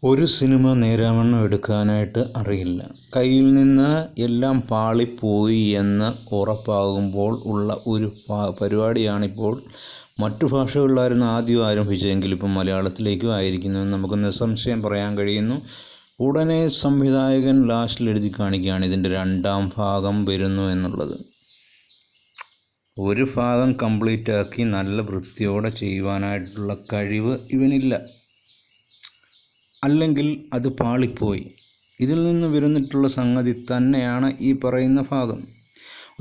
ഒരു സിനിമ നേരാവണ്ണം എടുക്കാനായിട്ട് അറിയില്ല. കയ്യിൽ നിന്ന് എല്ലാം പാളിപ്പോയി എന്ന് ഉറപ്പാകുമ്പോൾ ഉള്ള ഒരു പരിപാടിയാണിപ്പോൾ മറ്റു ഭാഷകളിലായിരുന്നു ആദ്യം ആരംഭിച്ചതെങ്കിൽ ഇപ്പം മലയാളത്തിലേക്കും ആയിരിക്കുന്നുവെന്ന് നമുക്ക് നിസ്സംശയം പറയാൻ കഴിയുന്നു. ഉടനെ സംവിധായകൻ ലാസ്റ്റിൽ എഴുതി കാണിക്കുകയാണ് ഇതിൻ്റെ രണ്ടാം ഭാഗം വരുന്നു എന്നുള്ളത്. ഒരു ഭാഗം കംപ്ലീറ്റ് ആക്കി നല്ല വൃത്തിയോടെ ചെയ്യുവാനായിട്ടുള്ള കഴിവ് ഇവനില്ല, അല്ലെങ്കിൽ അത് പാളിപ്പോയി. ഇതിൽ നിന്ന് വരുന്നിട്ടുള്ള സംഗതി തന്നെയാണ് ഈ പറയുന്ന ഭാഗം.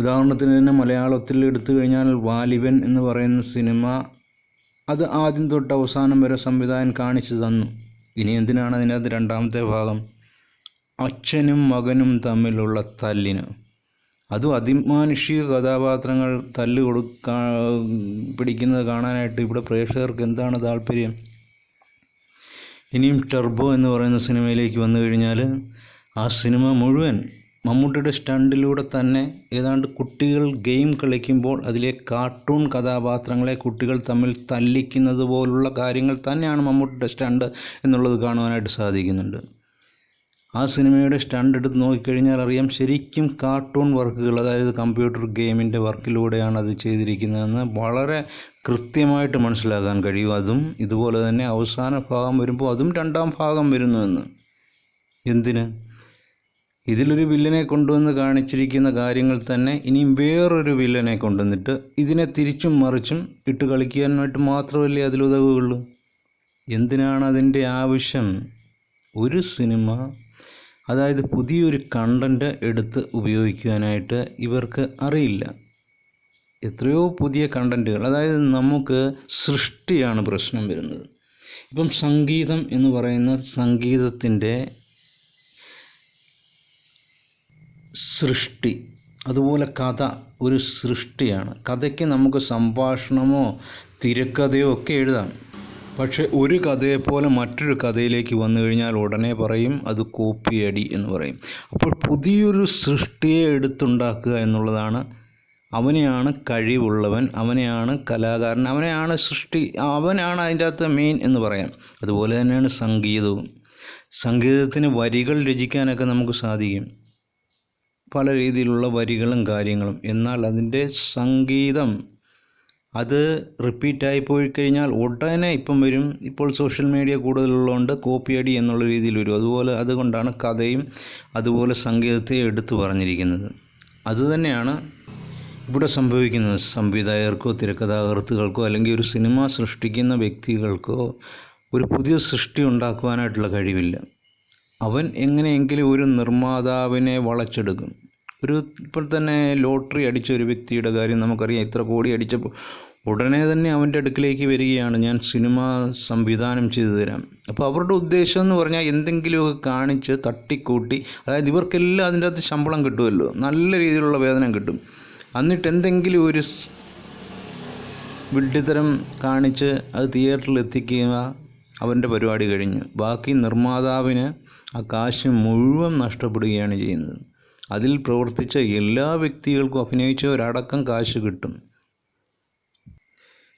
ഉദാഹരണത്തിന് തന്നെ മലയാളത്തിൽ എടുത്തു കഴിഞ്ഞാൽ വാലിബൻ എന്ന് പറയുന്ന സിനിമ, അത് ആദ്യം തൊട്ട് അവസാനം വരെ സംവിധായകൻ കാണിച്ചു തന്നു. ഇനി എന്തിനാണ് അതിനകത്ത് രണ്ടാമത്തെ ഭാഗം? അച്ഛനും മകനും തമ്മിലുള്ള തല്ലിന്, അതും അതിമാനുഷിക കഥാപാത്രങ്ങൾ പിടിക്കുന്നത് കാണാനായിട്ട് ഇവിടെ പ്രേക്ഷകർക്ക് എന്താണ് താല്പര്യം? ഇനിയും ടർബോ എന്ന് പറയുന്ന സിനിമയിലേക്ക് വന്നു കഴിഞ്ഞാൽ ആ സിനിമ മുഴുവൻ മമ്മൂട്ടിയുടെ സ്റ്റണ്ടിലൂടെ തന്നെ ഏതാണ്ട് കുട്ടികൾ ഗെയിം കളിക്കുമ്പോൾ അതിലെ കാർട്ടൂൺ കഥാപാത്രങ്ങളെ കുട്ടികൾ തമ്മിൽ തല്ലിക്കുന്നത് പോലുള്ള കാര്യങ്ങൾ തന്നെയാണ് മമ്മൂട്ടിയുടെ സ്റ്റണ്ട് എന്നുള്ളത് കാണുവാനായിട്ട് സാധിക്കുന്നുണ്ട്. ആ സിനിമയുടെ സ്റ്റണ്ട് എടുത്ത് നോക്കിക്കഴിഞ്ഞാൽ അറിയാം, ശരിക്കും കാർട്ടൂൺ വർക്കുകൾ, അതായത് കമ്പ്യൂട്ടർ ഗെയിമിൻ്റെ വർക്കിലൂടെയാണ് അത് ചെയ്തിരിക്കുന്നതെന്ന് വളരെ കൃത്യമായിട്ട് മനസ്സിലാക്കാൻ കഴിയും. അതും ഇതുപോലെ തന്നെ അവസാന ഭാഗം വരുമ്പോൾ അതും രണ്ടാം ഭാഗം വരുന്നുവെന്ന്. എന്തിന്? ഇതിലൊരു വില്ലനെ കൊണ്ടുവന്ന് കാണിച്ചിരിക്കുന്ന കാര്യങ്ങൾ തന്നെ ഇനിയും വേറൊരു വില്ലനെ കൊണ്ടുവന്നിട്ട് ഇതിനെ തിരിച്ചും മറിച്ചും ഇട്ട് കളിക്കാനായിട്ട് മാത്രമല്ലേ അതിലുതകുകയുള്ളൂ. എന്തിനാണ് അതിൻ്റെ ആവശ്യം? ഒരു സിനിമ, അതായത് പുതിയൊരു കണ്ടൻറ്റ് എടുത്ത് ഉപയോഗിക്കുവാനായിട്ട് ഇവർക്ക് അറിയില്ല. എത്രയോ പുതിയ കണ്ടൻറ്റുകൾ, അതായത് നമുക്ക് സൃഷ്ടിയാണ് പ്രശ്നം വരുന്നത്. ഇപ്പം സംഗീതം എന്ന് പറയുന്ന സംഗീതത്തിൻ്റെ സൃഷ്ടി, അതുപോലെ കഥ ഒരു സൃഷ്ടിയാണ്. കഥയ്ക്ക് നമുക്ക് സംഭാഷണമോ തിരക്കഥയോ ഒക്കെ എഴുതാം. പക്ഷേ ഒരു കഥയെപ്പോലെ മറ്റൊരു കഥയിലേക്ക് വന്നു കഴിഞ്ഞാൽ ഉടനെ പറയും അത് കോപ്പിയടി എന്ന് പറയും. അപ്പോൾ പുതിയൊരു സൃഷ്ടിയെ എടുത്തുണ്ടാക്കുക എന്നുള്ളതാണ്, അവനെയാണ് കഴിവുള്ളവൻ, അവനെയാണ് കലാകാരൻ, അവനെയാണ് അവനാണ് അതിൻ്റെ അകത്ത് മെയിൻ എന്ന് പറയാം. അതുപോലെ തന്നെയാണ് സംഗീതവും. സംഗീതത്തിന് വരികൾ രചിക്കാനൊക്കെ നമുക്ക് സാധിക്കും, പല രീതിയിലുള്ള വരികളും കാര്യങ്ങളും. എന്നാൽ അതിൻ്റെ സംഗീതം അത് റിപ്പീറ്റായി പോയി കഴിഞ്ഞാൽ ഉടനെ ഇപ്പം വരും. ഇപ്പോൾ സോഷ്യൽ മീഡിയ കൂടുതലുള്ളതുകൊണ്ട് കോപ്പിയടി എന്നുള്ള രീതിയിൽ വരും. അതുകൊണ്ടാണ് കഥയും അതുപോലെ സംഗീതത്തെ എടുത്തു പറഞ്ഞിരിക്കുന്നത്. അതുതന്നെയാണ് ഇവിടെ സംഭവിക്കുന്നത്. സംവിധായകർക്കോ തിരക്കഥാകൃത്തുക്കൾക്കോ അല്ലെങ്കിൽ ഒരു സിനിമ സൃഷ്ടിക്കുന്ന വ്യക്തികൾക്കോ ഒരു പുതിയ സൃഷ്ടി ഉണ്ടാക്കുവാനായിട്ടുള്ള കഴിവില്ല. അവൻ എങ്ങനെയെങ്കിലും ഒരു നിർമ്മാതാവിനെ വളച്ചെടുക്കും. ഇപ്പോൾ തന്നെ ലോട്ടറി അടിച്ച ഒരു വ്യക്തിയുടെ കാര്യം നമുക്കറിയാം. ഇത്ര കോടി അടിച്ചപ്പോൾ ഉടനെ തന്നെ അവൻ്റെ അടുക്കിലേക്ക് വരികയാണ്, ഞാൻ സിനിമ സംവിധാനം ചെയ്തു തരാം. അപ്പോൾ അവരുടെ ഉദ്ദേശം എന്ന് പറഞ്ഞാൽ എന്തെങ്കിലുമൊക്കെ കാണിച്ച് തട്ടിക്കൂട്ടി, അതായത് ഇവർക്കെല്ലാം അതിൻ്റെ അകത്ത് ശമ്പളം കിട്ടുമല്ലോ, നല്ല രീതിയിലുള്ള വേതനം കിട്ടും. എന്നിട്ട് എന്തെങ്കിലും ഒരു വിഡ്ഢിത്തരം കാണിച്ച് അത് തിയേറ്ററിൽ എത്തിക്കുക, അവൻ്റെ പരിപാടി കഴിഞ്ഞു. ബാക്കി നിർമ്മാതാവിന് ആ കാശ് മുഴുവൻ നഷ്ടപ്പെടുകയാണ് ചെയ്യുന്നത്. അതിൽ പ്രവർത്തിച്ച എല്ലാ വ്യക്തികൾക്കും, അഭിനയിച്ചവരടക്കം കാശ് കിട്ടും.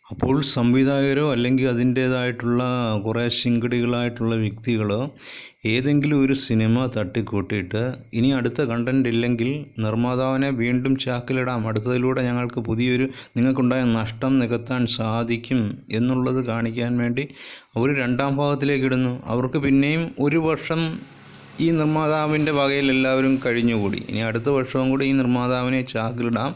അപ്പോൾ സംവിധായകരോ അല്ലെങ്കിൽ അതിൻ്റേതായിട്ടുള്ള കുറേ ശിങ്കിടികളായിട്ടുള്ള വ്യക്തികളോ ഏതെങ്കിലും ഒരു സിനിമ തട്ടിക്കൂട്ടിയിട്ട് ഇനി അടുത്ത കണ്ടൻറ് ഇല്ലെങ്കിൽ നിർമ്മാതാവിനെ വീണ്ടും ചാക്കിലിടാം, അടുത്തതിലൂടെ ഞങ്ങൾക്ക് നിങ്ങൾക്കുണ്ടായ നഷ്ടം നികത്താൻ സാധിക്കും എന്നുള്ളത് കാണിക്കാൻ വേണ്ടി അവർ രണ്ടാം ഭാഗത്തിലേക്ക് ഇടുന്നു. അവർക്ക് പിന്നെയും ഒരു വർഷം ഈ നിർമ്മാതാവിൻ്റെ വകയിൽ എല്ലാവരും കഴിഞ്ഞുകൂടി, ഇനി അടുത്ത വർഷവും കൂടി ഈ നിർമ്മാതാവിനെ ചാക്കിലിടാം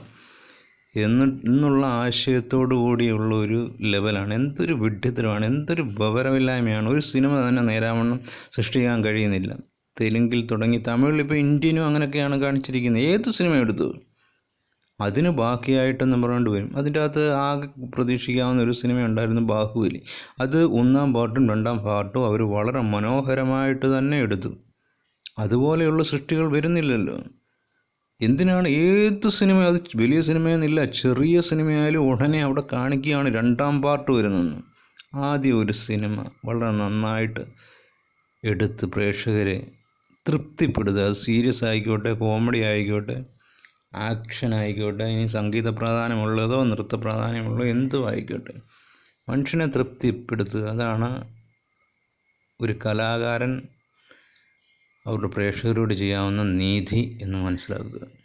എന്നുള്ള ആശയത്തോടു കൂടിയുള്ള ഒരു ലെവലാണ്. എന്തൊരു വിഡ്ഢിത്തരമാണ്, എന്തൊരു വിവരമില്ലായ്മയാണ്. ഒരു സിനിമ തന്നെ നേരാവണ്ണം സൃഷ്ടിക്കാൻ കഴിയുന്നില്ല. തെലുങ്കിൽ തുടങ്ങി തമിഴിൽ, ഇപ്പോൾ ഇന്ത്യനും അങ്ങനെയൊക്കെയാണ് കാണിച്ചിരിക്കുന്നത്. ഏത് സിനിമ എടുത്തു അതിന് ബാക്കിയായിട്ടെന്ന് പറഞ്ഞുകൊണ്ട് വരും. അതിൻ്റെ അകത്ത് ആകെ പ്രതീക്ഷിക്കാവുന്ന ഒരു സിനിമ ഉണ്ടായിരുന്നു, ബാഹുബലി. അത് ഒന്നാം പാർട്ടും രണ്ടാം പാർട്ടും അവർ വളരെ മനോഹരമായിട്ട് തന്നെ എടുത്തു. അതുപോലെയുള്ള സൃഷ്ടികൾ വരുന്നില്ലല്ലോ. എന്തിനാണ്? ഏത് സിനിമ, അത് വലിയ സിനിമയെന്നില്ല, ചെറിയ സിനിമയായാലും ഉടനെ അവിടെ കാണിക്കുകയാണ് രണ്ടാം പാർട്ട് വരുന്നെന്ന്. ആദ്യം ഒരു സിനിമ വളരെ നന്നായിട്ട് എടുത്ത് പ്രേക്ഷകരെ തൃപ്തിപ്പെടുത്തുക. അത് സീരിയസ് ആയിക്കോട്ടെ, കോമഡി ആയിക്കോട്ടെ, ആക്ഷൻ ആയിക്കോട്ടെ, ഇനി സംഗീത പ്രാധാന്യമുള്ളതോ നൃത്ത പ്രാധാന്യമുള്ളതോ എന്തും ആയിക്കോട്ടെ, മനുഷ്യനെ തൃപ്തിപ്പെടുത്തുക. അതാണ് ഒരു കലാകാരൻ അവരുടെ പ്രേക്ഷകരോട് ചെയ്യാവുന്ന നീതി എന്ന് മനസ്സിലാക്കുക.